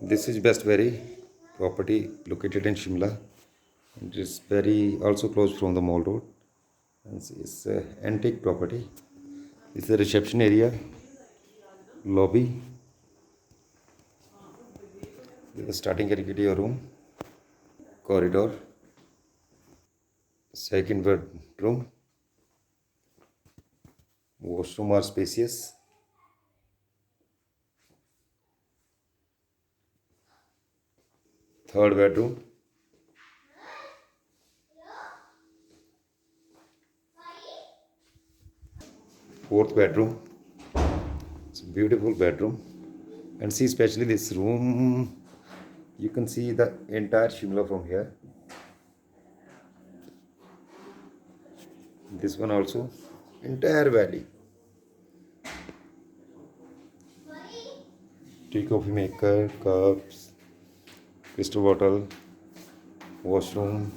This is Best Berry property located in Shimla. It is very also close from the mall road. And it's an antique property. It's a reception area, lobby, with a starting executive room, corridor, second bedroom, washroom are spacious, third bedroom, fourth bedroom. It's a beautiful bedroom. And see, especially this room, you can see the entire Shimla from here. This one also, entire valley. Tea coffee maker, cups, crystal bottle, washroom.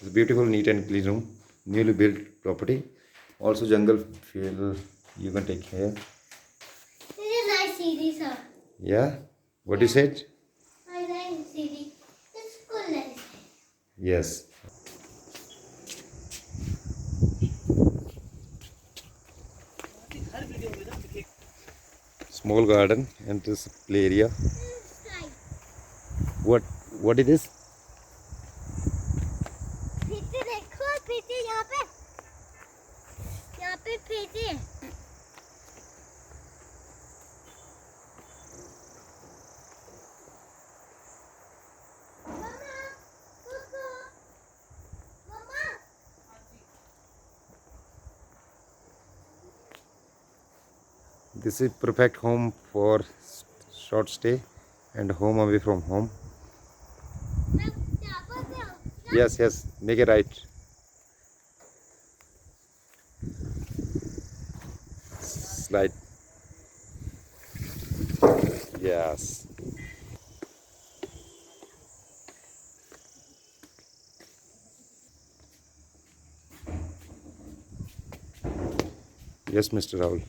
It's a beautiful, neat and clean room. Newly built property. Also jungle feel you can take here. This is a nice CD, sir. Yeah? What you said? I like CD. It's cool. Nice. Yes. Small garden and this play area. What is this? फीते देखो फीते यहाँ पे फीते है This is perfect home for short stay and home away from home. Yes, make it right. Slide. Yes. Yes, Mr. Rahul.